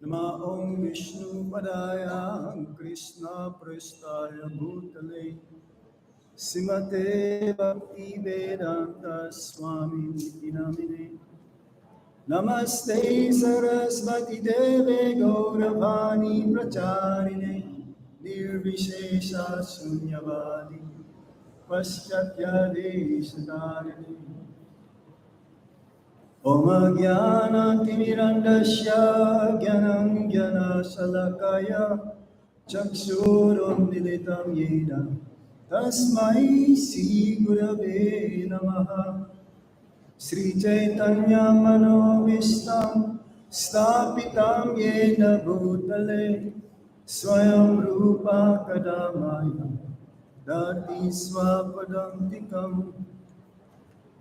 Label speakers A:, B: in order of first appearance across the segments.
A: Nama Om Vishnu Padaya Krishna Prasthaya Bhutale Simate Bhakti Vedanta Swami Niti Namine Namaste Sarasvati Deve Gauravani Pracharine Nirvishesha Sunyavadi Paschatya Deshadarine Om Jnanatimirandasya Jnanam Jnana Salakaya Chakshurunmilitam Yena Tasmai Sri Gurave Namaha Sri Chaitanya Manobishtam Stapitam Yena Bhutale Swayam Rupa Kadamaya Dati Swapadantikam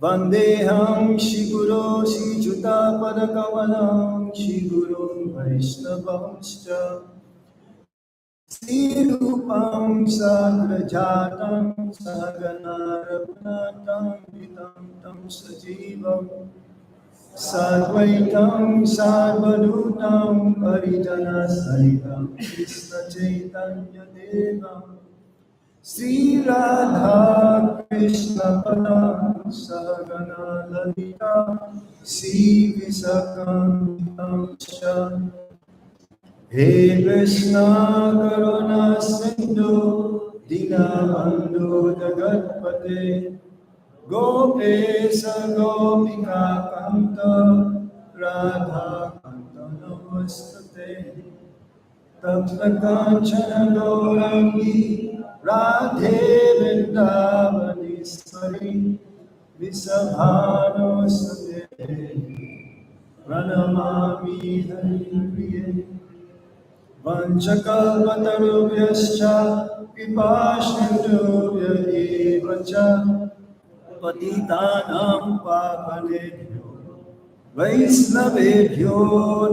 A: Vandeham Shiguro Shijuta Padakavalam Shigurum Vaishnavamscha Sirupam Sagrajatam Saganarapnatam Vitam Tam Sajivam Sadvaitam Sarvadutam Parijana Saitam Krishna Chaitanya Devam Sri Radha Krishna Padam Sagana Lalita Sri Visakantam Shah He Krishna Karuna Sindhu Dinabandhu Jagatpate Gopesa Gopika Kanta Radha Kanta Namastate Tapta Kanchana Gaurangi Radhe Vrindavanishwari Visabhano Sate Pranamami Haripriye Vanchakalpatarubhyascha Vipashnandubhya evacha Patitanam Pavanebhyo Vaisnavebhyo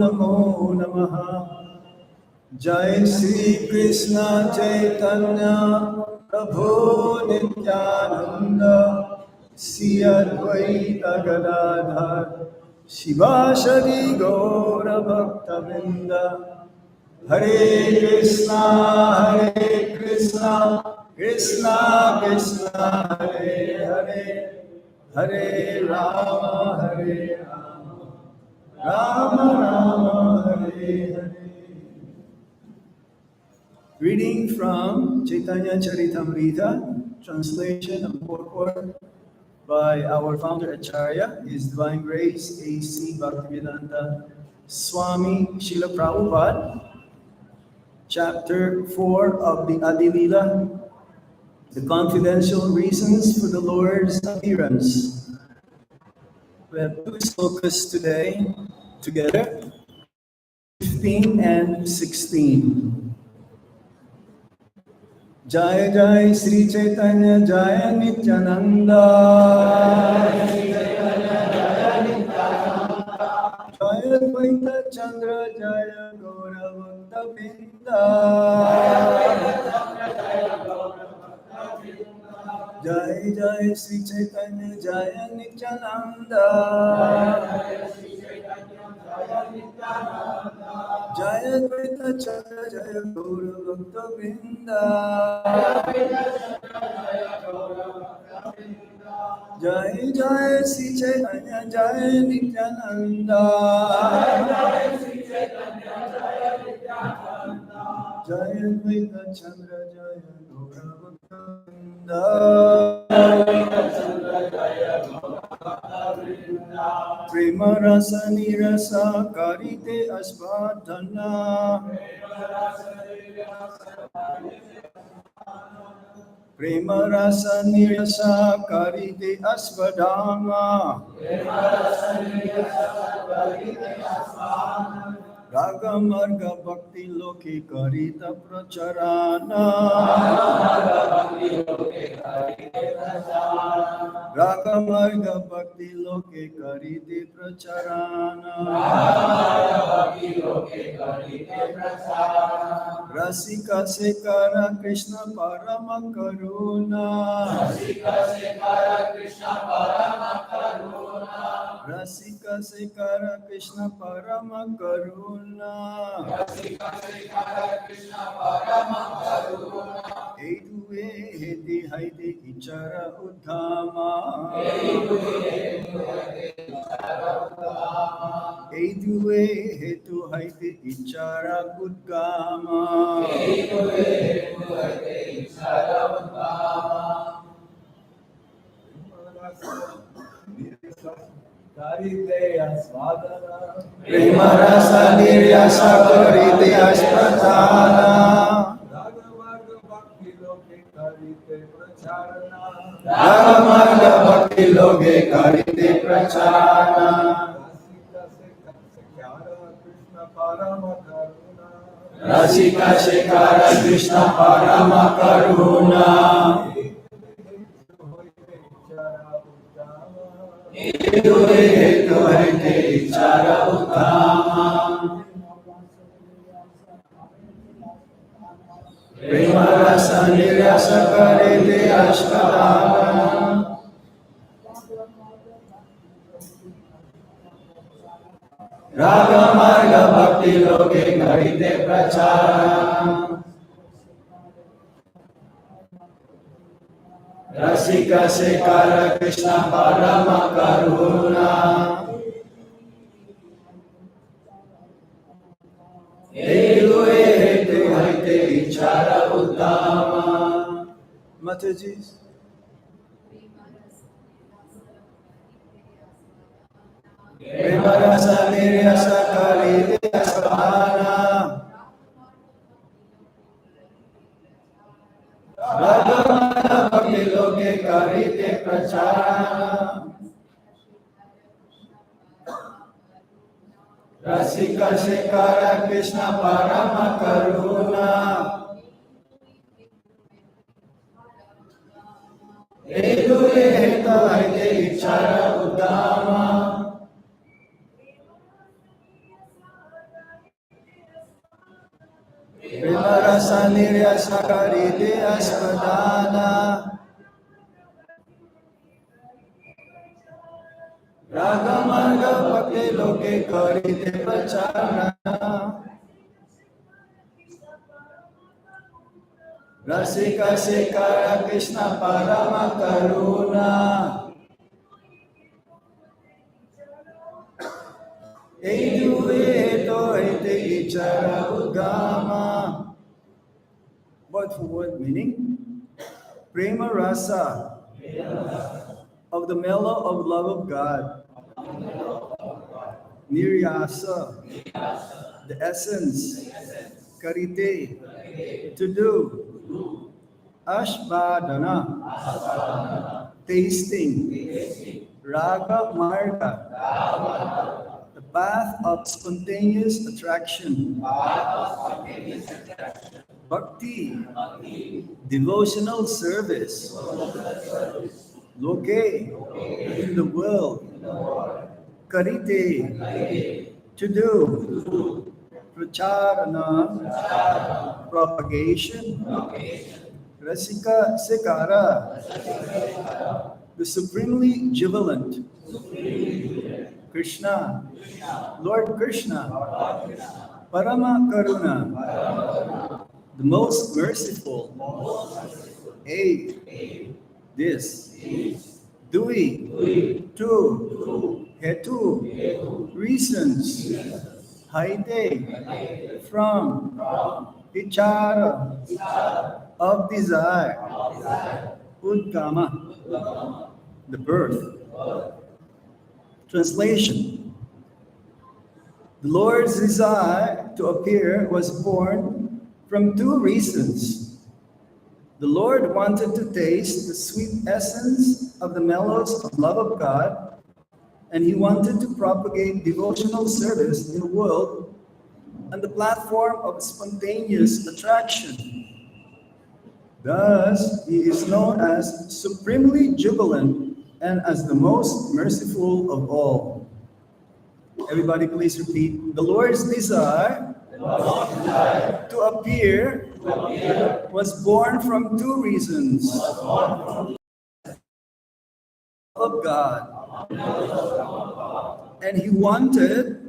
A: Namo Namaha Jai Sri Krishna Chaitanya Prabhu Nityananda Sri Advaita Gadadhar Shivashadi Gaura Bhaktavinda Hare Krishna Krishna Krishna Hare Hare Hare Rama Rama Rama Hare Hare. Reading from Chaitanya Charitamrita, translation and purport by our founder Acharya, His Divine Grace A.C. Bhaktivedanta Swami Srila Prabhupada, Chapter 4 of the Adi Lila, the confidential reasons for the Lord's appearance. We have two slokas today together, 15 and 16. Jai Jai Sri Chaitanya Jaya Nityananda Jaya Dvaita Chandra Jaya Gaura Bhakta Binda Jai Jai Sri Chaitanya Jaya Nityananda Jaya Dvaita Chandra Jaya Gaura Bhakta Binda Jai Jai Sri Chaitanya Jaya Nityananda Jaya Dvaita Chandra Jaya Gaura Bhakta Vrinda. Prema Rasa Nirasa Karite Aspadhana. Prema Rasa Nirasa Karite Aspadhana. Raga Marga Bhakti Loki Karita Pracharana. Raga Marga Bhakti Loki Karite Pracharana. Rasika Sekara Krishna Parama Karuna. Rasika Sekara Krishna Parama Karuna. Edue Heti Haiti Ichara Uddhama. Edue Hetu Haiti Ichara Uddhama. Prema Rasa Niryasa Karite Aspadhana. Raga Marga Bhakti Loke Karite Pracharana. Rasika Shekara Krishna Parama Karuna. Edue Hetu Haite Ichara Uddhama. Prema Rasa Niryasa Karite Aspadhana. Raga Marga Bhakti Loke Karite Pracharana. Rasika Sekara Krishna Parama Karuna. Edue Hetu Haite Ichara Uddhama. Mataji. Prema Rasa Niryasa Karite Aspadhana. Raga Marga Bhakti Loke Karite Pracharana. Rasika Sekara Krishna Parama Karuna. Edue Hetu Haite Ichara Uddhama. Prema Rasa Niryasa Karite Aspadhana. Raga Marga Bhakti Loke Karite Pracharana. Rasika Sekara Krishna Parama Karuna. Edue Hetu Haite Ichara Uddhama. Word for word meaning? Prema Rasa, of the mellow of love of God. Niryasa, the essence. Karite, to do. Ashvadana, tasting. Raga Marga, the path of spontaneous attraction. Bhakti, devotional service. Loke, in the world. Karite, to do. Pracharana, propagation. Rasika Sekara, the supremely jubilant. Krishna, Lord Krishna. Parama Karuna, the most merciful. A, this. Dui, to. Hetu, reasons. Haite, from. Vichara, of desire, Udgama, the birth. Translation: the Lord's desire to appear was born from two reasons. The Lord wanted to taste the sweet essence of the mellows of love of God, and he wanted to propagate devotional service in the world on the platform of spontaneous attraction. Thus, he is known as supremely jubilant and as the most merciful of all. Everybody please repeat. The Lord's desire to appear was born from two reasons. Of God. And he wanted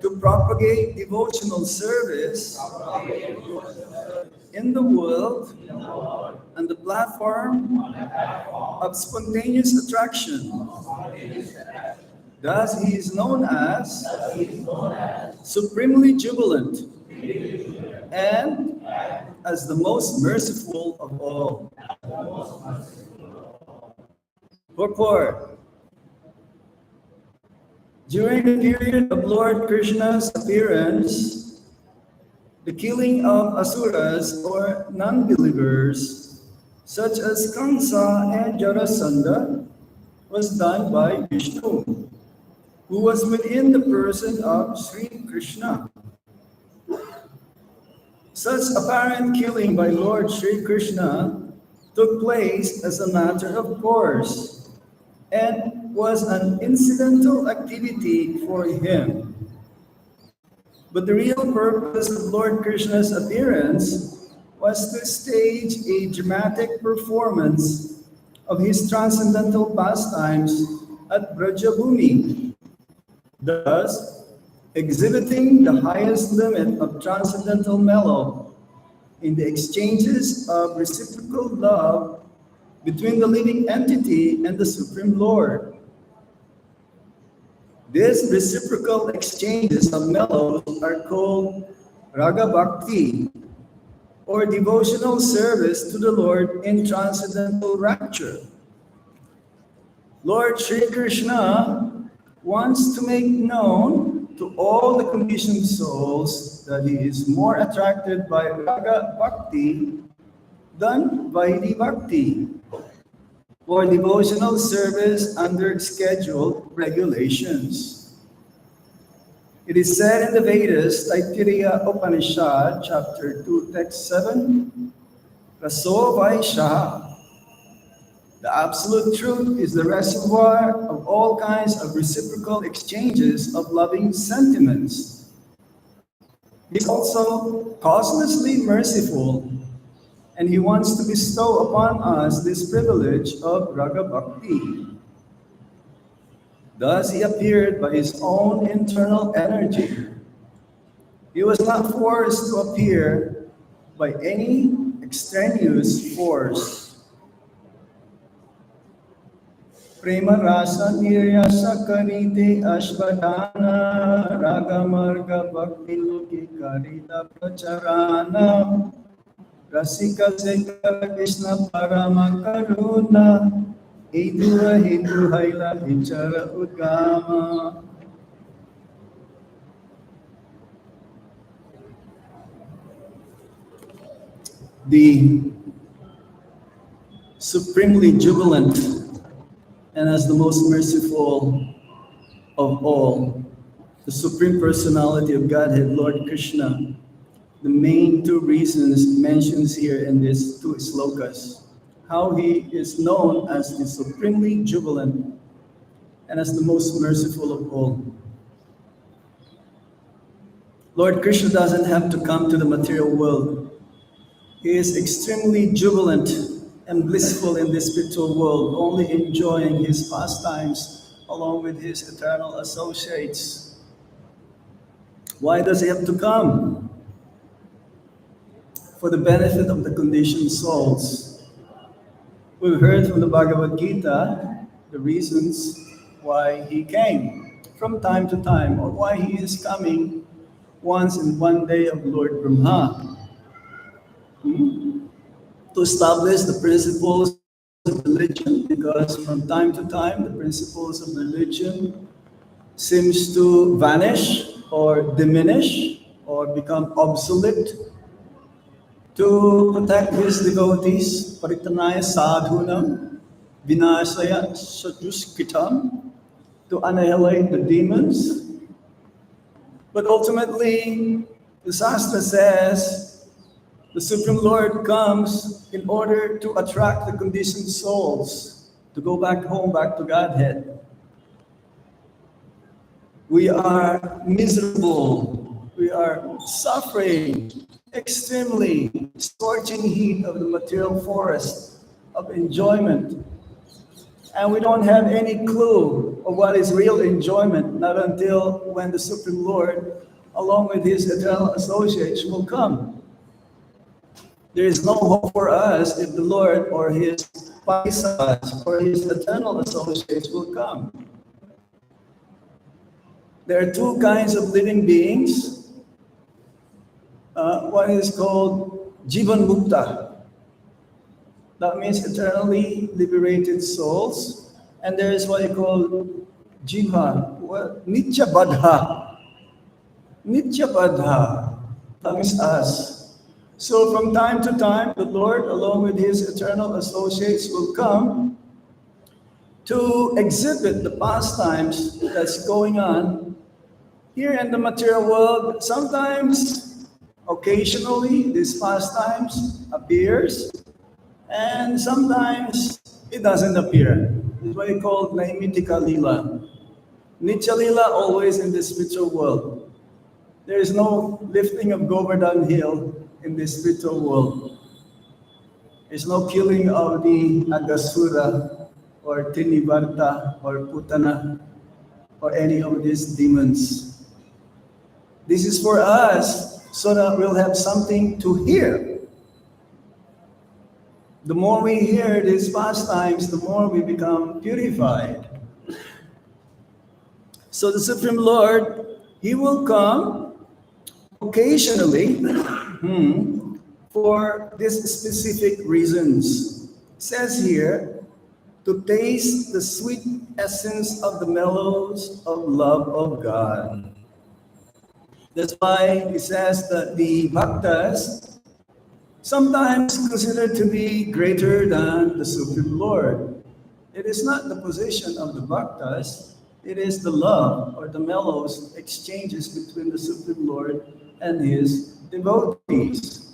A: to propagate devotional service in the world on the platform of spontaneous attraction. Thus, he is known as supremely jubilant and as the most merciful of all. Purport. During the period of Lord Krishna's appearance, the killing of asuras or non-believers, such as Kamsa and Jarasandha, was done by Vishnu, who was within the person of Sri Krishna. Such apparent killing by Lord Sri Krishna took place as a matter of course and was an incidental activity for him. But the real purpose of Lord Krishna's appearance was to stage a dramatic performance of his transcendental pastimes at Brajabhumi, thus exhibiting the highest limit of transcendental mellow in the exchanges of reciprocal love between the living entity and the Supreme Lord. These reciprocal exchanges of mellows are called Raga Bhakti, or devotional service to the Lord in transcendental rapture. Lord Sri Krishna wants to make known to all the conditioned souls that he is more attracted by Raga Bhakti than Vaidhi Bhakti, or devotional service under scheduled regulations. It is said in the Vedas, Taittiriya Upanishad, chapter 2, text 7, Raso Vaisha. The absolute truth is the reservoir of all kinds of reciprocal exchanges of loving sentiments. He is also causelessly merciful, and he wants to bestow upon us this privilege of Raga Bhakti. Thus he appeared by his own internal energy. He was not forced to appear by any extraneous force. Prema rasa niryasa karite ashvadana raga marga bhakti loki karita pracharana Rasika Sekara Krishna Parama Karuna Idura Hindu Haila Vichara Udgama. The supremely jubilant and as the most merciful of all, the Supreme Personality of Godhead, Lord Krishna, the main two reasons mentions here in these two slokas, how he is known as the supremely jubilant and as the most merciful of all. Lord Krishna doesn't have to come to the material world. He is extremely jubilant and blissful in this spiritual world, only enjoying his pastimes along with his eternal associates. Why does he have to come? For the benefit of the conditioned souls. We've heard from the Bhagavad Gita the reasons why he came from time to time, or why he is coming once in one day of Lord Brahma, to establish the principles of religion, because from time to time the principles of religion seems to vanish or diminish or become obsolete. To protect his devotees, Paritanaya Sadhunam, Vinasaya Saduskitam, to annihilate the demons. But ultimately, the Shastra says the Supreme Lord comes in order to attract the conditioned souls to go back home, back to Godhead. We are miserable. We are suffering extremely, scorching heat of the material forest of enjoyment. And we don't have any clue of what is real enjoyment, not until when the Supreme Lord, along with his eternal associates, will come. There is no hope for us if the Lord or his paisas or his eternal associates will come. There are two kinds of living beings. One is called Jivan Mukta. That means eternally liberated souls. And there is what you call Jiva, Nitya Badha. Nitya Badha. That means us. So from time to time, the Lord, along with his eternal associates, will come to exhibit the pastimes that's going on here in the material world. Sometimes, occasionally, these pastimes appears, and sometimes it doesn't appear. It's what we call Naimitika Lila. Nitya Lila always in the spiritual world. There is no lifting of Govardhan Hill in the spiritual world. There's no killing of the Agasura or Tinivarta or Putana or any of these demons. This is for us so that we'll have something to hear. The more we hear these pastimes, the more we become purified. So the Supreme Lord, he will come occasionally for these specific reasons. It says here, to taste the sweet essence of the mellows of love of God. That's why it says that the bhaktas sometimes considered to be greater than the Supreme Lord. It is not the position of the bhaktas, it is the love or the mellows exchanges between the Supreme Lord and his devotees.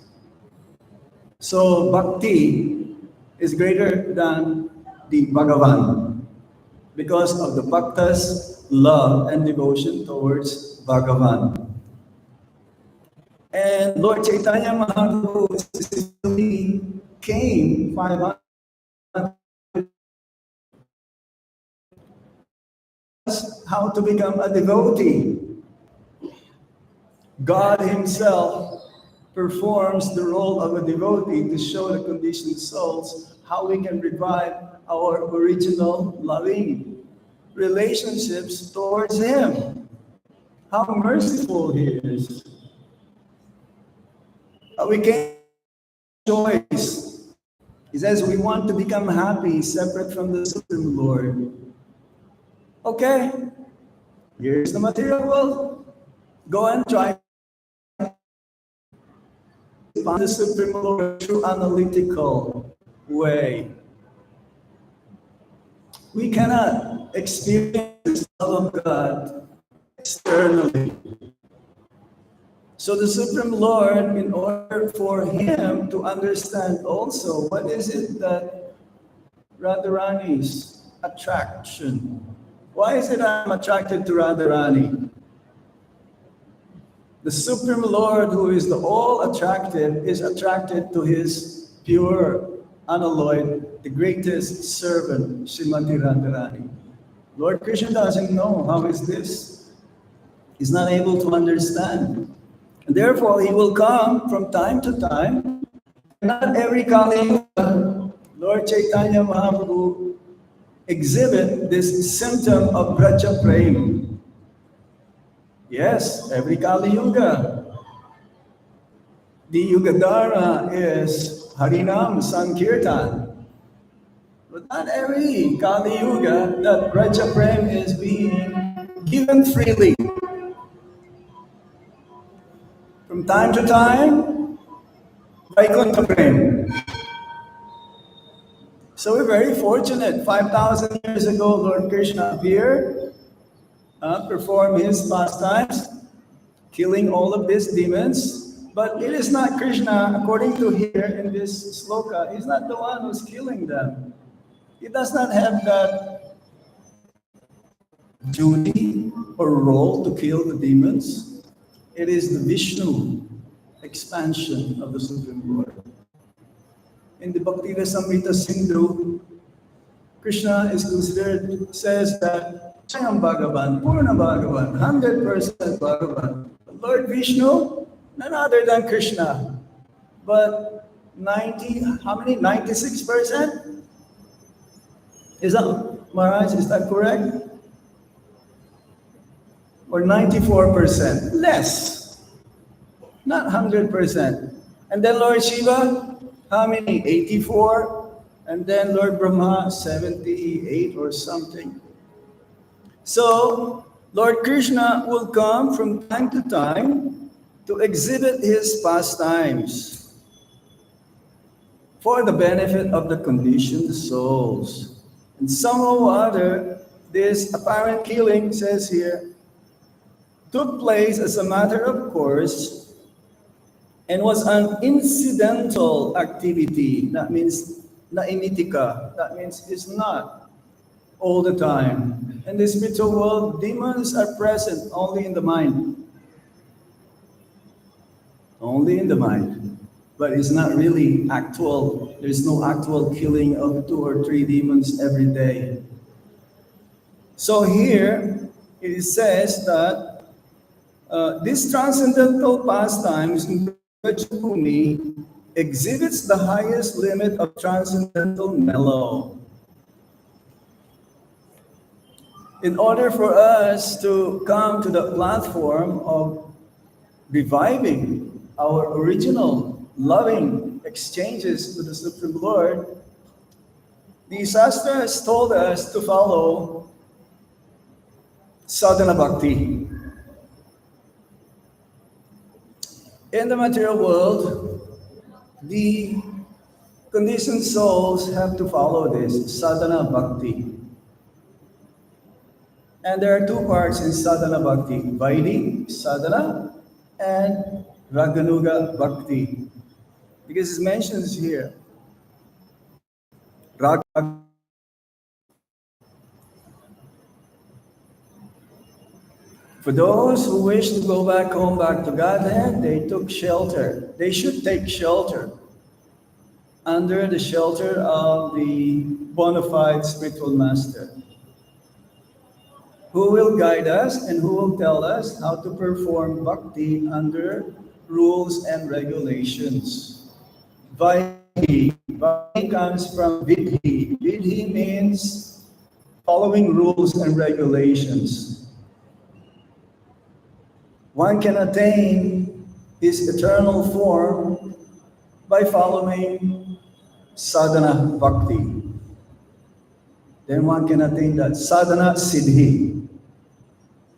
A: So bhakti is greater than the Bhagavan because of the bhaktas' love and devotion towards Bhagavan. And Lord Chaitanya Mahaprabhu specifically came 500 how to become a devotee. God himself performs the role of a devotee to show the conditioned souls how we can revive our original loving relationships towards him. How merciful he is. We can't choice. He says we want to become happy separate from the Supreme Lord. Okay, here's the material world. Go and try the Supreme Lord through analytical way. We cannot experience the love of God externally. So the Supreme Lord, in order for him to understand also what is it that Radharani's attraction, why is it I'm attracted to Radharani? The Supreme Lord, who is the all-attractive, is attracted to his pure, unalloyed, the greatest servant, Srimati Radharani. Lord Krishna doesn't know how is this. He's not able to understand. And therefore, he will come from time to time. Not every Kali Yuga, Lord Chaitanya Mahaprabhu exhibit this symptom of Braja Prem. Yes, every Kali Yuga. The Yugadhara is Harinam Sankirtan. But not every Kali Yuga that Raja Prem is being given freely. From time to time, Vaikuntha Prem. So we're very fortunate. 5,000 years ago, Lord Krishna appeared, performed his pastimes, killing all of these demons. But it is not Krishna, according to here in this sloka, he's not the one who's killing them. He does not have that duty or role to kill the demons. It is the Vishnu expansion of the Supreme Lord. In the Bhakti Rasamrita Sindhu, Krishna is considered, says that Swayam Bhagavan, Purna Bhagavan, 100% Bhagavan. Lord Vishnu, none other than Krishna. But 90, how many? 96%? Is that, Maharaj, is that correct? Or 94%? Less. Not 100%. And then Lord Shiva, how many? 84. And then Lord Brahma, 78 or something. So, Lord Krishna will come from time to time to exhibit his pastimes for the benefit of the conditioned souls. And somehow or other, this apparent killing, says here, took place as a matter of course and was an incidental activity. That means naimitika. That means it's not all the time. In the spiritual world, demons are present only in the mind. Only in the mind. But it's not really actual. There's no actual killing of 2 or 3 demons every day. So here, it says that this transcendental pastimes in Brajabhumi exhibits the highest limit of transcendental mellow. In order for us to come to the platform of reviving our original loving exchanges with the Supreme Lord, the Shastra has told us to follow sadhana bhakti. In the material world, the conditioned souls have to follow this, sadhana bhakti. And there are 2 parts in sadhana bhakti, Vaidhi sadhana and Raganuga bhakti. Because it mentions here, Rag. For those who wish to go back home, back to Godhead, they took shelter. They should take shelter under the shelter of the bona fide spiritual master, who will guide us and who will tell us how to perform bhakti under rules and regulations. Vaidhi. Vaidhi comes from vidhi. Vidhi means following rules and regulations. One can attain his eternal form by following sadhana bhakti. Then one can attain that sadhana siddhi.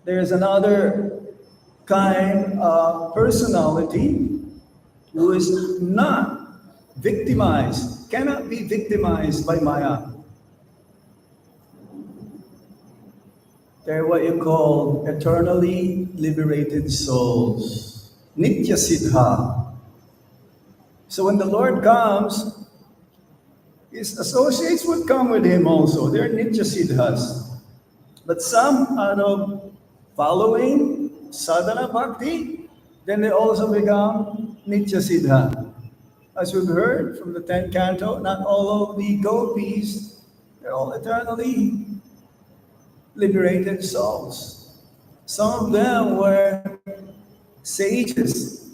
A: There is another kind of personality who is not victimized, cannot be victimized by Maya. They're what you call eternally liberated souls, nitya siddha. So when the Lord comes, his associates would come with him also. They're nitya siddhas. But some out of following sadhana bhakti, then they also become nitya siddha. As we've heard from the 10th canto, not all of the gopis, they're all eternally liberated souls. Some of them were sages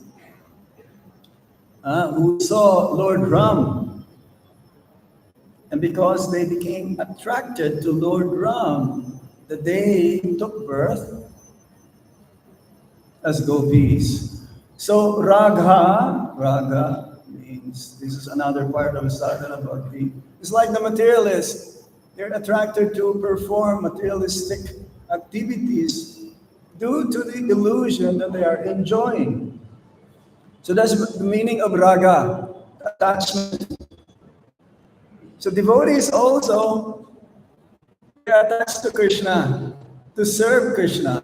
A: who saw Lord Ram. And because they became attracted to Lord Ram, the day he took birth, as gopis. So raga means, this is another part of sadhana bhakti. It's like the materialists. They're attracted to perform materialistic activities due to the illusion that they are enjoying. So that's the meaning of raga, attachment. So devotees also, they are attached to Krishna, to serve Krishna.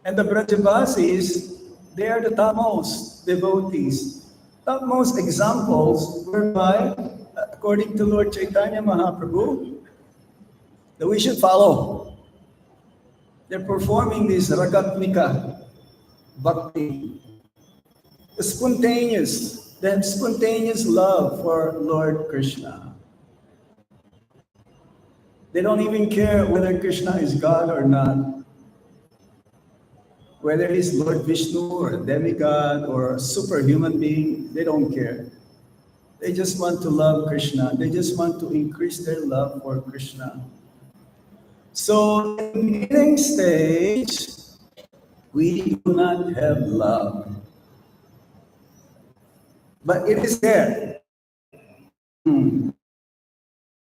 A: And the Brajavasis, they are the topmost devotees, topmost examples whereby, according to Lord Chaitanya Mahaprabhu, that we should follow. They're performing this ragatmika bhakti, that spontaneous love for Lord Krishna. They don't even care whether Krishna is God or not, whether he's Lord Vishnu or a demigod or a superhuman being, they don't care. They just want to love Krishna. They just want to increase their love for Krishna. So in the beginning stage, we do not have love. But it is there.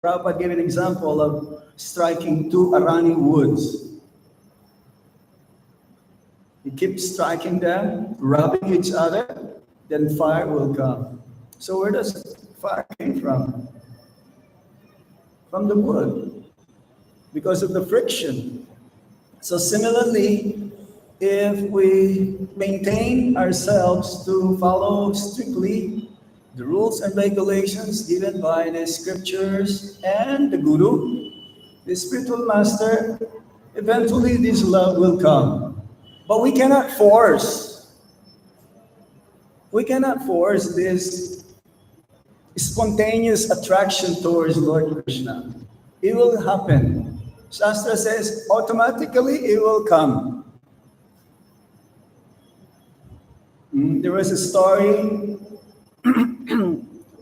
A: Prabhupada gave an example of striking two Arani woods. You keep striking them, rubbing each other, then fire will come. So where does fire come from? From the wood, because of the friction. So similarly, if we maintain ourselves to follow strictly the rules and regulations given by the scriptures and the guru, the spiritual master, eventually this love will come. But we cannot force this spontaneous attraction towards Lord Krishna. It will happen. Shastra says automatically it will come. There was a story,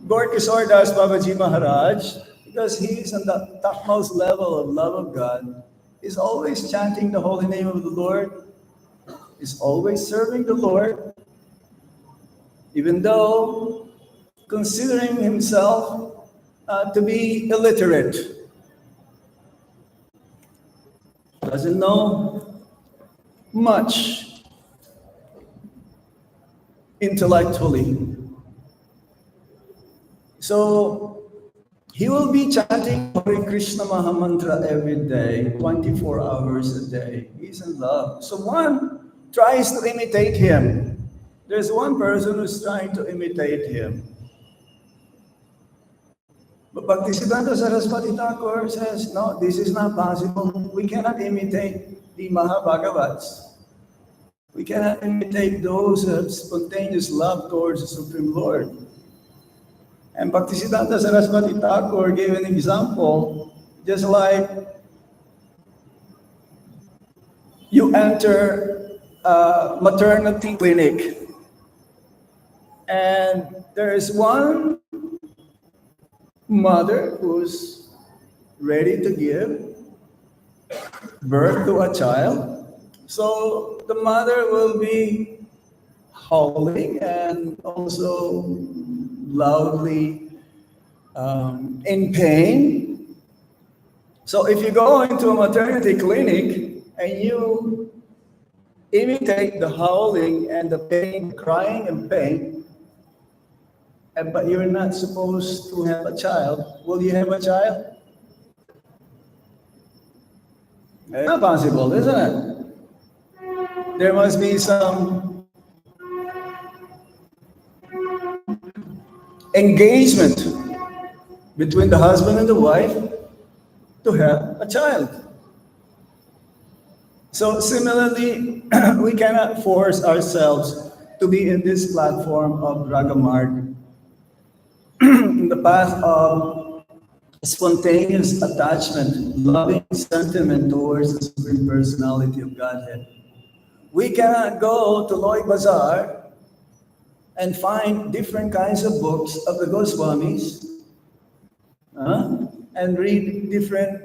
A: Gorkishore Das Babaji Maharaj, because he is on the topmost level of love of God, is always chanting the holy name of the Lord, is always serving the Lord, even though considering himself to be illiterate. Doesn't know much intellectually. So he will be chanting Hare Krishna Mahamantra every day, 24 hours a day. He's in love. So one tries to imitate him. There's one person who's trying to imitate him. But Bhaktisiddhanta Saraswati Thakur says, no, this is not possible. We cannot imitate the Mahabhagavats. We cannot imitate those who have spontaneous love towards the Supreme Lord. And Bhaktisiddhanta Saraswati Thakur gave an example, just like you enter a maternity clinic, and there is one mother who's ready to give birth to a child. So the mother will be howling and also loudly in pain. So if you go into a maternity clinic and you imitate the howling and the pain, crying and pain, but you're not supposed to have a child, will you have a child? It's not possible, isn't it? There must be some engagement between the husband and the wife to have a child. So similarly, we cannot force ourselves to be in this platform of Ragamart, in the path of spontaneous attachment, loving sentiment towards the Supreme Personality of Godhead. We cannot go to Loy Bazaar and find different kinds of books of the Goswamis and read different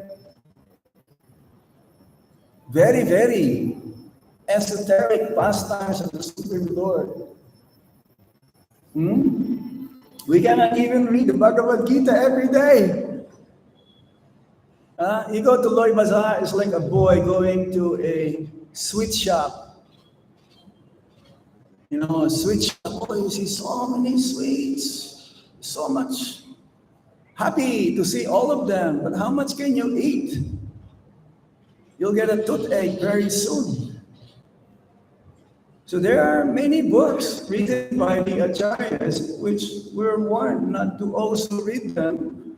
A: very, very esoteric pastimes of the Supreme Lord. We cannot even read the Bhagavad Gita every day. You go to Loy Bazaar, it's like a boy going to a sweet shop. You know, a sweet shop, oh, you see so many sweets, so much. Happy to see all of them, but how much can you eat? You'll get a toothache very soon. So there are many books written by the acharyas which we're warned not to also read them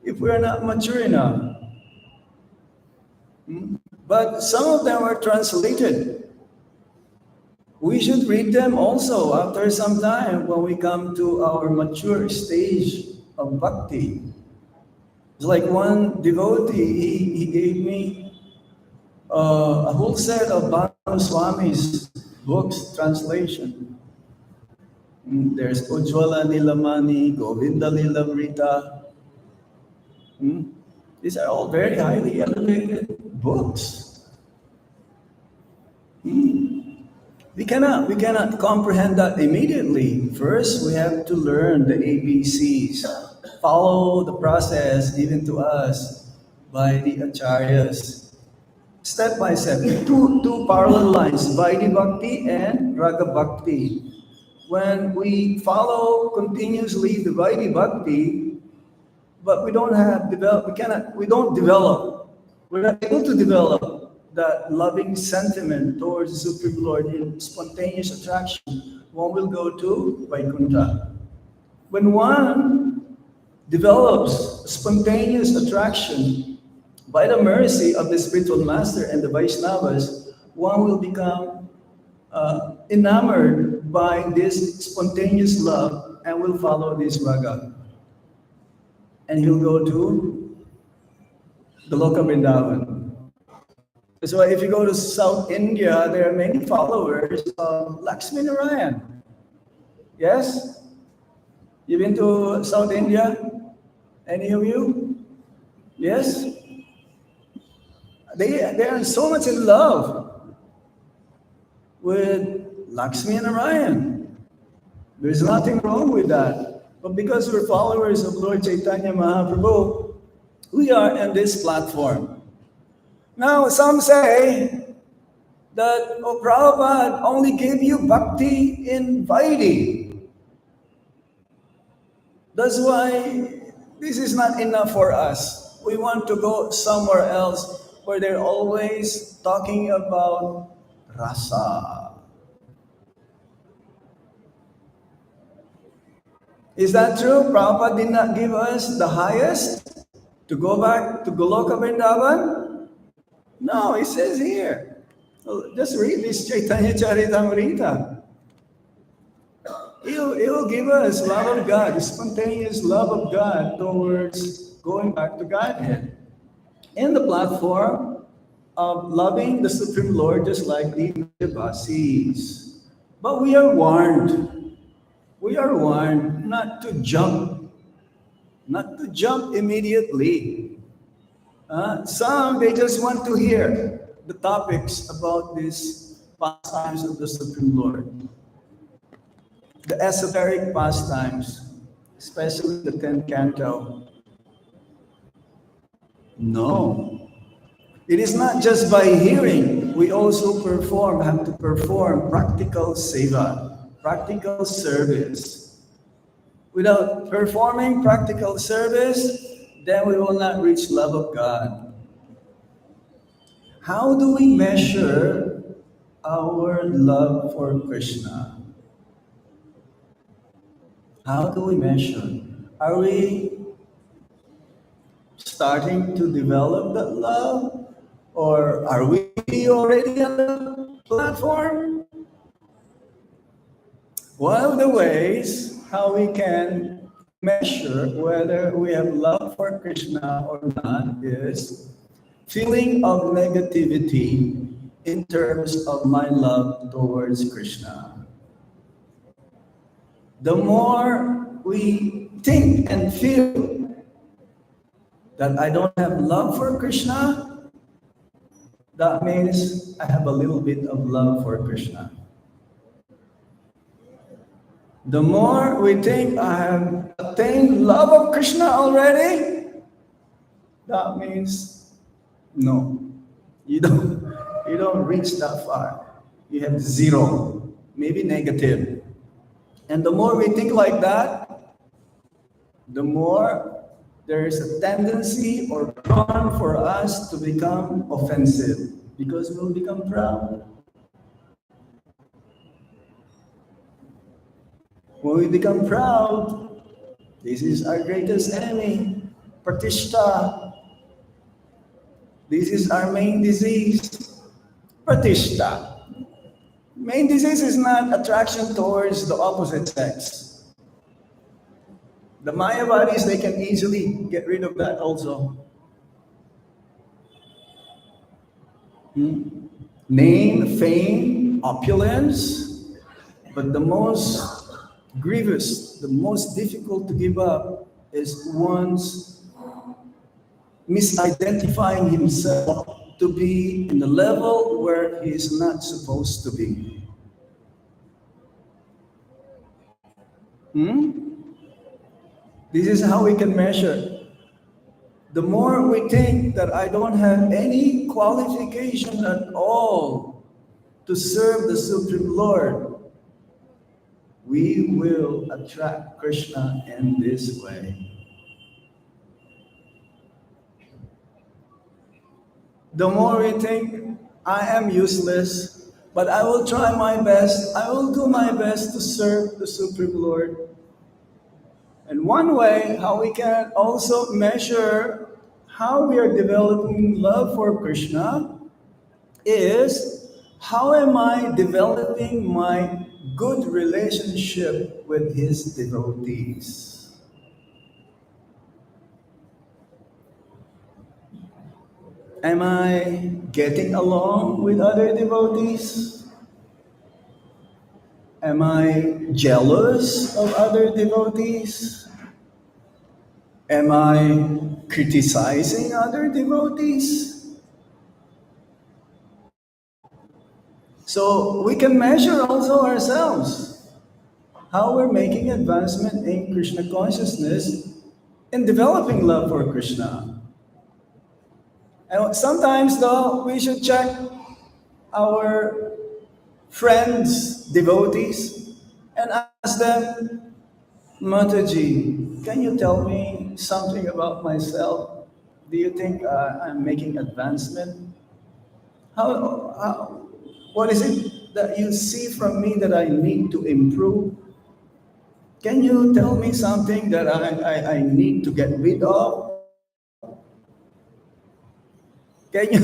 A: if we're not mature enough. But some of them are translated. We should read them also after some time when we come to our mature stage of bhakti. It's like one devotee, he gave me a whole set of Bhanu Swami's books, translation. There's Ujjwala Nilamani, Govinda Lilamrita. These are all very highly elevated books. We cannot comprehend that immediately. First, we have to learn the ABCs, follow the process given to us by the acharyas. Step by step, two parallel lines, Vaidhi Bhakti and Raga Bhakti. When we follow continuously the Vaidhi Bhakti, but we're not able to develop that loving sentiment towards the Supreme Lord in spontaneous attraction, one will go to Vaikuntha. When one develops spontaneous attraction by the mercy of the spiritual master and the Vaishnavas, one will become enamored by this spontaneous love and will follow this raga. And he'll go to the Loka Vrindavan. So if you go to South India, there are many followers of Lakshmi Narayan. Yes? You've been to South India? Any of you? Yes? They are so much in love with Lakshmi Narayan. There's nothing wrong with that. But because we're followers of Lord Chaitanya Mahaprabhu, we are in this platform. Now, some say that, oh, Prabhupada only gave you bhakti in Vaidhi. That's why this is not enough for us. We want to go somewhere else where they're always talking about rasa. Is that true? Prabhupada did not give us the highest to go back to Goloka Vrindavan? No, it says here. Just read this Chaitanya Charitamrita. He'll give us love of God, spontaneous love of God towards going back to Godhead. In the platform of loving the Supreme Lord just like the Vasis. But we are warned not to jump immediately. Some, they just want to hear the topics about these pastimes of the Supreme Lord. The esoteric pastimes, especially the 10th canto. No. It is not just by hearing. We also have to perform practical seva, practical service. Without performing practical service, then we will not reach love of God. How do we measure our love for Krishna? How do we measure? Are we starting to develop that love? Or are we already on the platform? One of the ways how we can measure whether we have love for Krishna or not is feeling of negativity in terms of my love towards Krishna. The more we think and feel that I don't have love for Krishna, that means I have a little bit of love for Krishna. The more we think I have attained love of Krishna already, that means no, you don't reach that far. You have zero, maybe negative. And the more we think like that, the more there is a tendency or prone for us to become offensive because we'll become proud. When we become proud, this is our greatest enemy, Pratishta. This is our main disease, Pratishta. Main disease is not attraction towards the opposite sex. The Mayavadis, they can easily get rid of that also. Name, fame, opulence, but the most grievous, the most difficult to give up is one's misidentifying himself to be in the level where he is not supposed to be. This is how we can measure. The more we think that I don't have any qualification at all to serve the Supreme Lord, we will attract Krishna in this way. The more we think, I am useless, but I will try my best, I will do my best to serve the Supreme Lord. And one way how we can also measure how we are developing love for Krishna is, how am I developing my good relationship with his devotees? Am I getting along with other devotees? Am I jealous of other devotees? Am I criticizing other devotees? So we can measure also ourselves how we're making advancement in Krishna consciousness in developing love for Krishna. And sometimes though, we should check our friends, devotees, and ask them, Mataji, can you tell me something about myself? Do you think I'm making advancement? What is it that you see from me that I need to improve? Can you tell me something that I need to get rid of? Can you?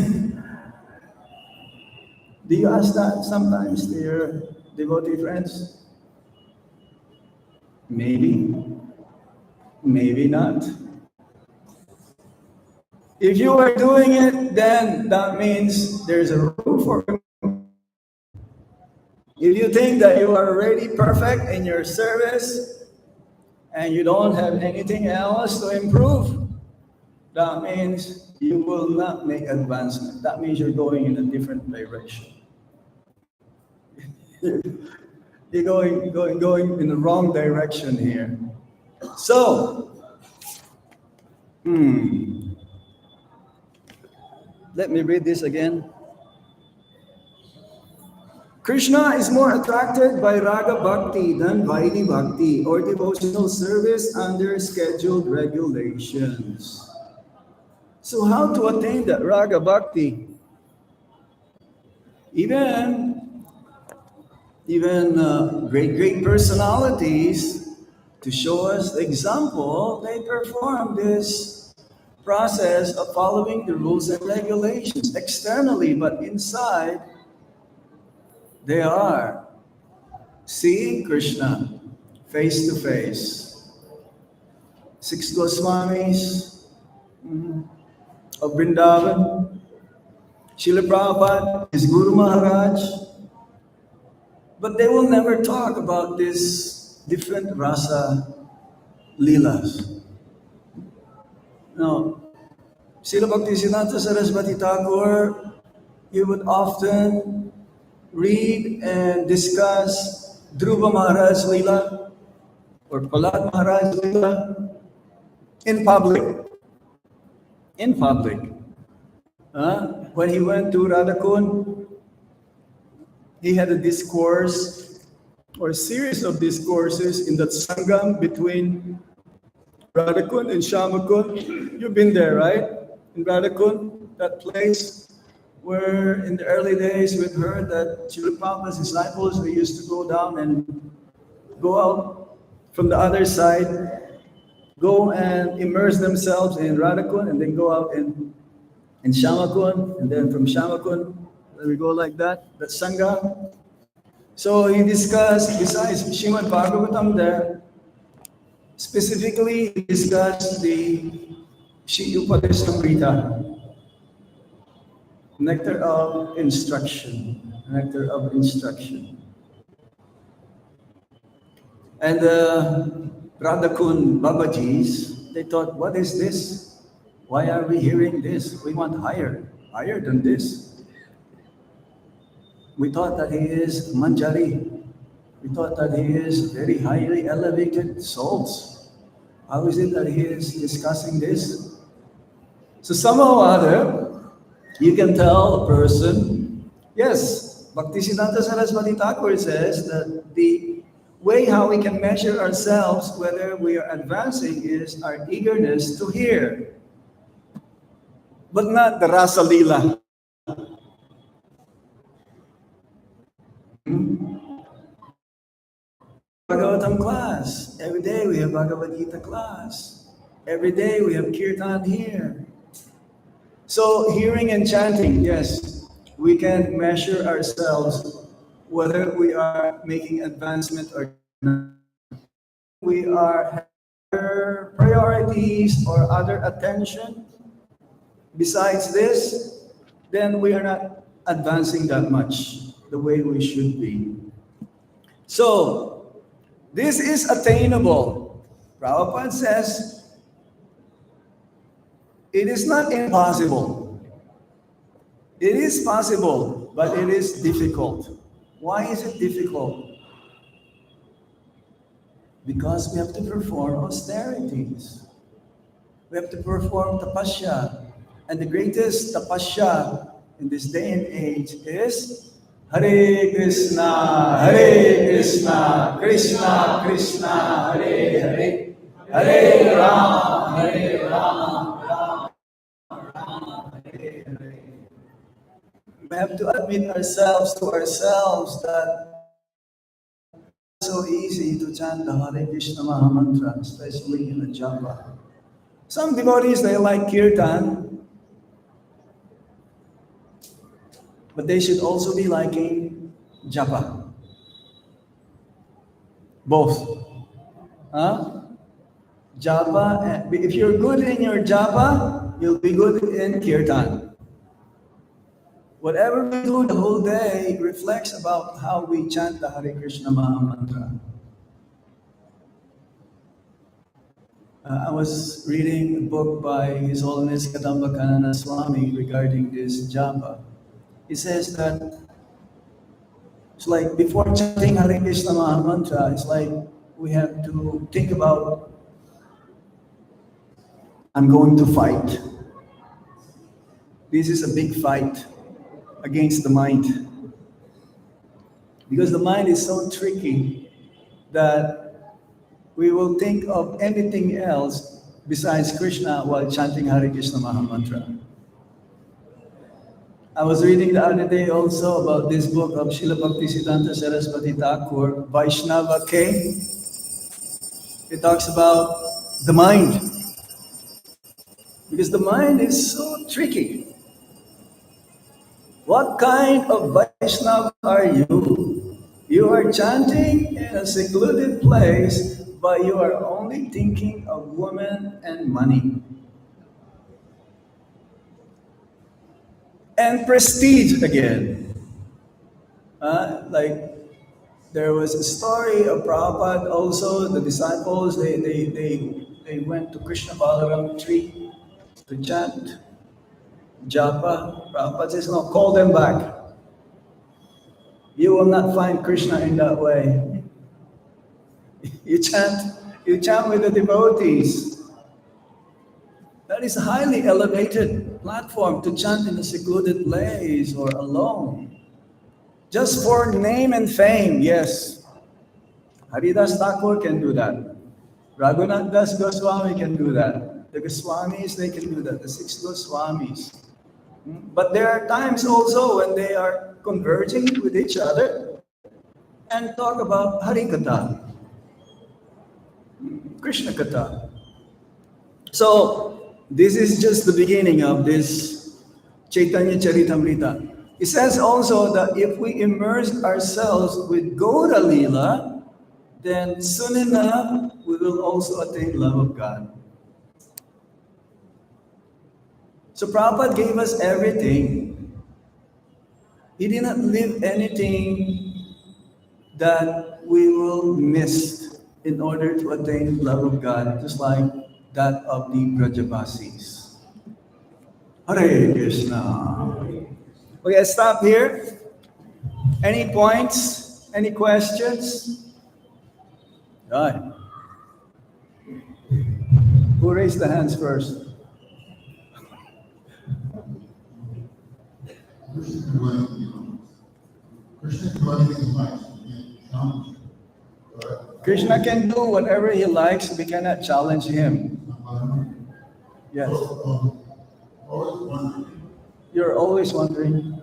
A: Do you ask that sometimes to your devotee friends? Maybe, maybe not. If you are doing it, then that means there's a room for improvement. If you think that you are already perfect in your service and you don't have anything else to improve, that means you will not make advancement. That means you're going in a different direction. You're going in the wrong direction here. So, let me read this again. Krishna is more attracted by Raga Bhakti than Vaidhi Bhakti, or devotional service under scheduled regulations. So how to attain that Raga Bhakti? Even great personalities, to show us the example, they perform this process of following the rules and regulations externally, but inside, they are seeing Krishna face to face. 6 Goswamis of Vrindavan, Srila Prabhupada, his Guru Maharaj, but they will never talk about this different rasa leelas. No, Srila Bhaktisiddhanta Saraswati Thakur, he would often read and discuss Dhruva Maharaj Lila or Prahlad Maharaj Lila in public. In public. When he went to Radhakund, he had a discourse or a series of discourses in that sangam between Radhakund and Shamakund. You've been there, right? In Radhakund, that place where in the early days we'd heard that Srila Prabhupada's disciples, they used to go down and go out from the other side, go and immerse themselves in Radhakund, and then go out in Shamakund, and then from Shamakund, then we go like that Sangha. So he discussed, besides Srimad Bhagavatam there, specifically he discussed the Shri Upadesamrita, nectar of instruction, nectar of instruction. And the Radhakund Babajis, they thought, what is this? Why are we hearing this? We want higher than this. We thought that he is Manjari. We thought that he is very highly elevated souls. How is it that he is discussing this? So somehow or other, you can tell a person, yes, Bhaktisiddhanta Saraswati Thakur says that the way how we can measure ourselves whether we are advancing is our eagerness to hear, but not the Rasa Lila. Bhagavatam class. Every day we have Bhagavad Gita class. Every day we have Kirtan here. So hearing and chanting, yes, we can measure ourselves whether we are making advancement or not. We are having priorities or other attention. Besides this, then we are not advancing that much the way we should be. So, this is attainable. Prabhupada says, it is not impossible. It is possible, but it is difficult. Why is it difficult? Because we have to perform austerities. We have to perform tapasya. And the greatest tapasya in this day and age is Hare Krishna, Krishna Krishna, Hare Hare, Hare Rama, Rama Rama, Hare Hare. We have to admit ourselves to ourselves that it's so easy to chant the Hare Krishna Maha Mantra, especially in the japa. Some devotees, they like kirtan, but they should also be liking japa. Both. Japa, if you're good in your japa, you'll be good in kirtan. Whatever we do the whole day reflects about how we chant the Hare Krishna Maha Mantra. I was reading a book by His Holiness Kadamba Kanana Swami regarding this japa. He says that it's like before chanting Hare Krishna Maha Mantra, it's like we have to think about, I'm going to fight. This is a big fight against the mind. Because the mind is so tricky that we will think of anything else besides Krishna while chanting Hare Krishna Maha Mantra. I was reading the other day also about this book of Srila Bhaktisiddhanta Saraswati Thakur, Vaishnava K. It talks about the mind. Because the mind is so tricky. What kind of Vaishnava are you? You are chanting in a secluded place, but you are only thinking of women and money. And prestige again. Like there was a story of Prabhupada also, the disciples, they went to Krishna Balaram tree to chant. Japa. Prabhupada says, no, call them back. You will not find Krishna in that way. You chant with the devotees. That is a highly elevated platform to chant in a secluded place or alone. Just for name and fame, yes. Haridas Thakur can do that. Raghunath Das Goswami can do that. The Goswamis, they can do that. The 6 Goswamis. But there are times also when they are converging with each other and talk about Harikatha, Krishna Katha. So, this is just the beginning of this Chaitanya Charitamrita. It says also that if we immerse ourselves with Gaura Lila, then soon enough we will also attain love of God. So Prabhupada gave us everything. He did not leave anything that we will miss in order to attain love of God, just like that of the Brajabasis. Hare Krishna. Okay, stop here. Any points? Any questions? Right. Who raised the hands first? Krishna can do whatever he likes. We cannot challenge him. Yes. You're always wondering.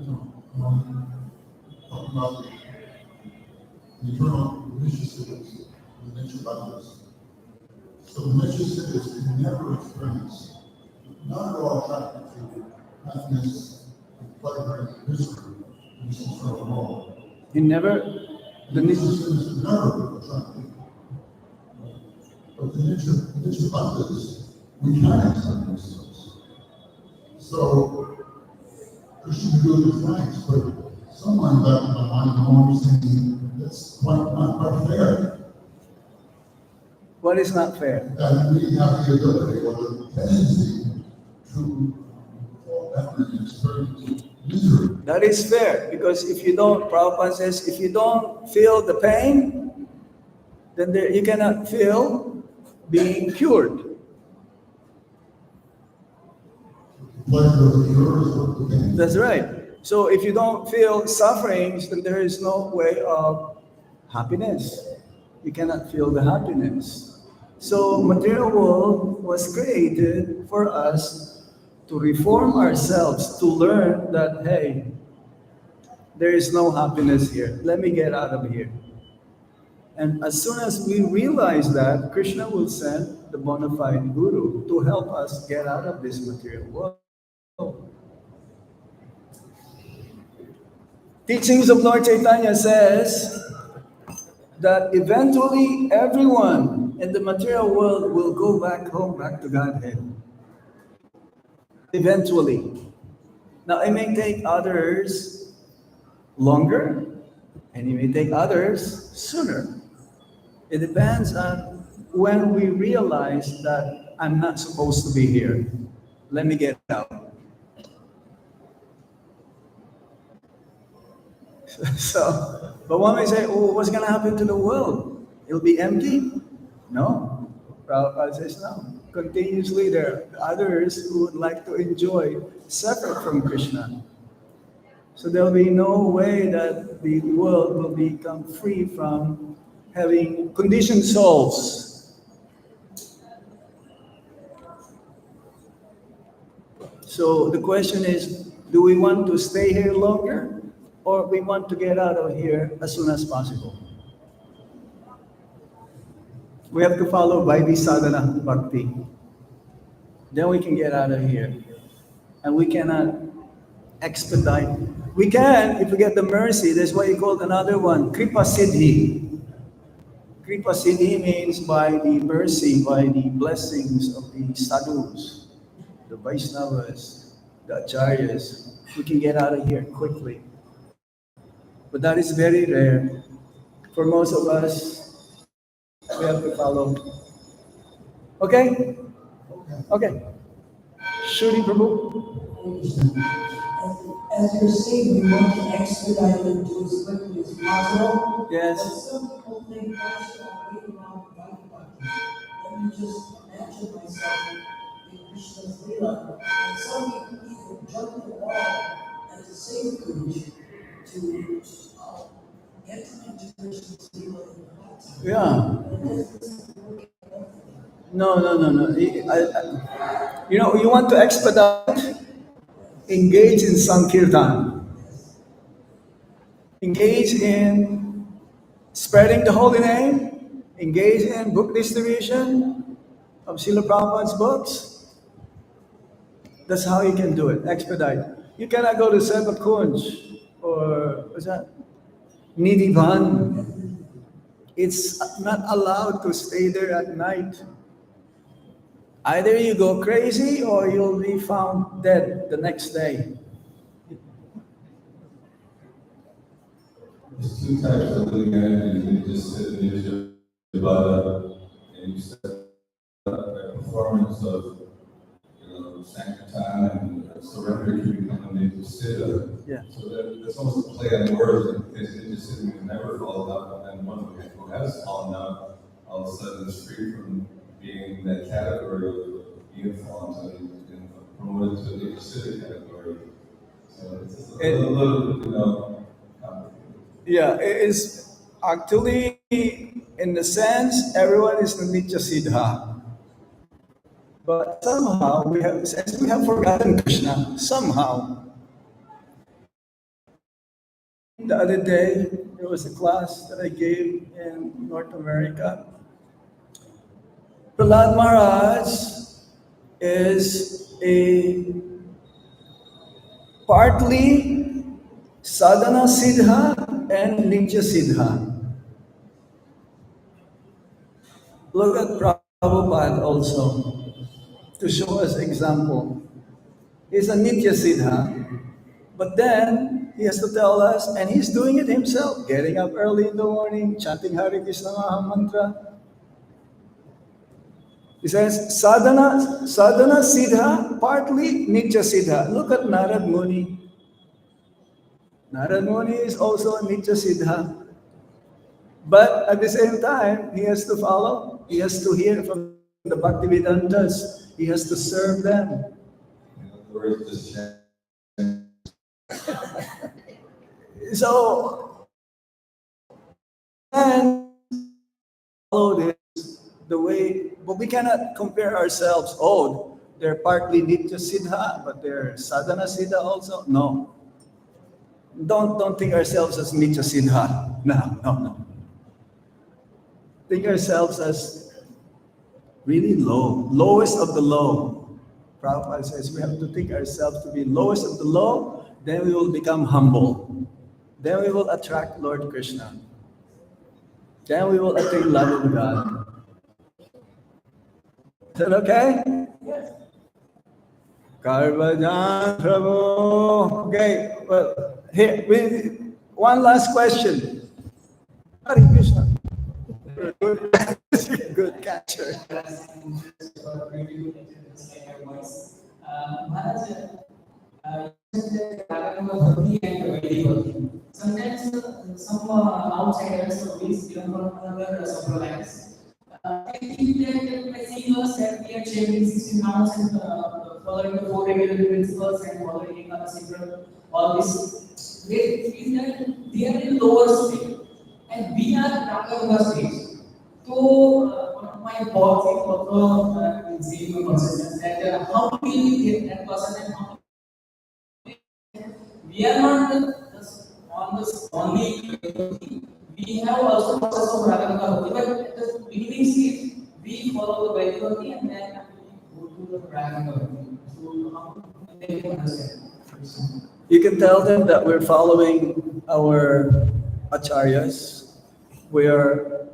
B: About the eternal relationships with nature others. So the nature cities can never experience, not at all attracted to happiness, pleasure, and misery in this eternal world.
A: He never.
B: The nature cities never attracted. But the nature others, we can accept ourselves. So Krishna can do his rights, but someone back in my mind always thinking that's not quite fair.
A: What is not fair?
B: That we have the ability or the tendency to fall back and experience misery.
A: That is fair, because if you don't, Prabhupada says, if you don't feel the pain, then you cannot feel being cured. That's right. So if you don't feel sufferings, then there is no way of happiness. You cannot feel the happiness. So material world was created for us to reform ourselves, to learn that, hey, there is no happiness here. Let me get out of here. And as soon as we realize that, Krishna will send the bona fide guru to help us get out of this material world. Teachings of Lord Chaitanya says that eventually everyone in the material world will go back home, back to Godhead. Eventually. Now, it may take others longer, and it may take others sooner. It depends on when we realize that I'm not supposed to be here. Let me get out. So, but one may say, oh, what's going to happen to the world? It'll be empty? No. Prabhupada says no. Continuously there are others who would like to enjoy separate from Krishna. So there'll be no way that the world will become free from having conditioned souls. So the question is, do we want to stay here longer? Or we want to get out of here as soon as possible. We have to follow Vaidhi Sadhana Bhakti. Then we can get out of here. And we cannot expedite. We can, if we get the mercy, that's what you call another one, Kripa Siddhi. Kripa Siddhi means by the mercy, by the blessings of the sadhus, the Vaishnavas, the Acharyas, we can get out of here quickly. But that is very rare. For most of us, we have to follow. Okay? Okay. Shuri Prabhu.
C: As you're saying, we want to expedite it to as quickly as possible.
A: Yes.
C: But some people think, why should I wait around Bhakti Bhakti? Let me just imagine myself in Krishna's Lila. And some people even jump the wall at the same age to enter into Krishna's Lila in Bhakti.
A: Yeah.
C: And this doesn't work out.
A: No. You want to expedite? Engage in Sankirtan. Engage in spreading the holy name. Engage in book distribution of Srila Prabhupada's books. That's how you can do it. Expedite. You cannot go to Seva Kunj or what's that? Nidhivan. It's not allowed to stay there at night. Either you go crazy or you'll be found dead the next day.
D: There's two types of living energy. You just sit in your body and you set a performance of sankirtan and surrender to become a siddha.
A: Yeah.
D: So that's almost a play on words, because it just sitting never falls out, and one who has fallen out all of a sudden is free from being in that category of being fallen and promoted to the siddha category. So it's just a little complicated.
A: Yeah, it is actually, in the sense, everyone is the Nitya Siddha. But somehow, since we have forgotten Krishna, somehow. The other day, there was a class that I gave in North America. Prahlad Maharaj is a partly sadhana siddha and nitya siddha. Look at Prabhupada also, to show us example. He's a nitya siddha, but then he has to tell us, and he's doing it himself, getting up early in the morning, chanting Hare Krishna Maha Mantra. He says, sadhana siddha, partly nitya siddha. Look at Narad Muni. Narad Muni is also a nitya siddha. But at the same time, he has to follow, he has to hear from the Bhaktivedantas, he has to serve them. So, and follow this the way, but we cannot compare ourselves. Oh, they're partly nitya siddha, but they're sadhana siddha also. No, don't think ourselves as nitya siddha. No. Think ourselves as really low, lowest of the low. Prabhupada says we have to think ourselves to be lowest of the low, then we will become humble. Then we will attract Lord Krishna. Then we will attain love of God. Is that okay? Yes. Karvajan Prabhu. Okay, well, here, one last question. Hare Krishna. Good catcher.
E: Sometimes some outsiders or these given from another suppliers. I think that by seeing us that we are chanting 16 rounds and following the 4 regular principles and following a simple all this, they feel that they are in lower state and we are Raganga stage. So one of my thoughts is also in seeing a person that how do we get that person and how we are not on this only, we have also process of Raganga, but at the beginning stage, we follow the Vaidivati and then we go to the Raganga. So how they can understand?
A: You can tell them that we're following our acharyas. We are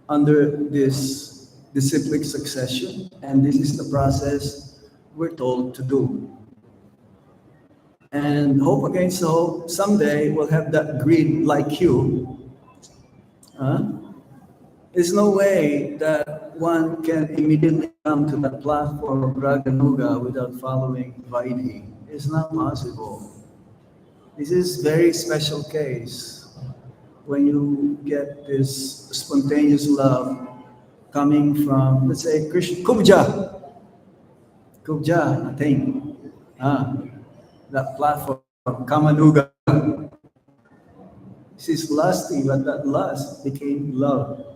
A: under this disciplic succession, and this is the process we're told to do. And hope against hope, someday we'll have that greed like you. There's no way that one can immediately come to the platform of Raganuga without following Vaidhi. It's not possible. This is very special case when you get this spontaneous love coming from, let's say, Krishna, Kubja, nothing. That platform, Kamanuga. This is lusty, but that lust became love.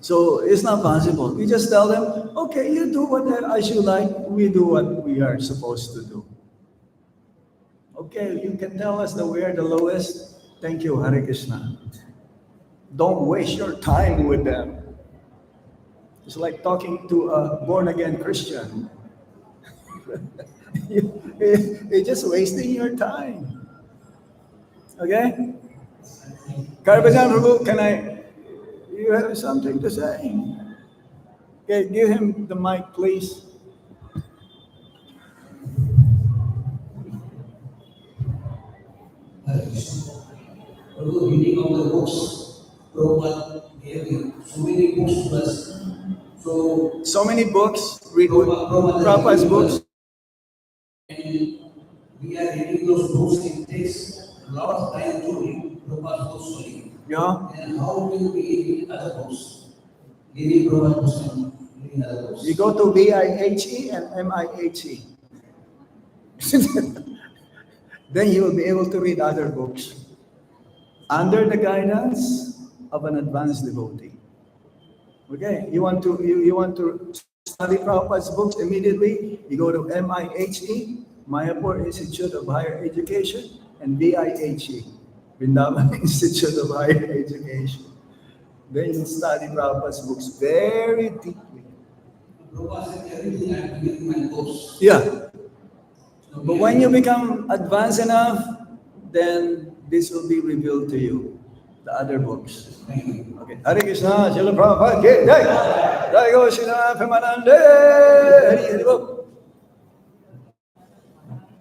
A: So it's not possible. We just tell them, okay, you do whatever as you like, we do what we are supposed to do. Okay, you can tell us that we are the lowest. Thank you, Hare Krishna. Don't waste your time with them. It's like talking to a born-again Christian. You're just wasting your time. Okay? Karbajan Prabhu, you have something to say? Okay, give him the mic, please.
C: Although reading of the books, Prabhupada gave so many books to us.
A: So many books, read Prabhupada's books.
C: And we are reading those books, it takes a lot of time to read Prabhupada's books only.
A: Yeah.
C: And how will we read other books? Reading Prabhupada's books and reading other books.
A: You go to VIHE and MIHE. Then you will be able to read other books under the guidance of an advanced devotee. Okay, you want to study Prabhupada's books immediately, you go to MIHE, Mayapur Institute of Higher Education, and VIHE, Vrindavan Institute of Higher Education. Then you study Prabhupada's books very deeply.
C: Prabhupada said everything I have given my books.
A: Yeah. But when you become advanced enough, then this will be revealed to you, the other books.
C: Thank you.
A: Okay. Hare Krishna, Srila Prabhupada, Jai Jai. Jai Go Srila Premanande, Hari Bol.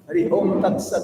A: Hari Om Tat Sat.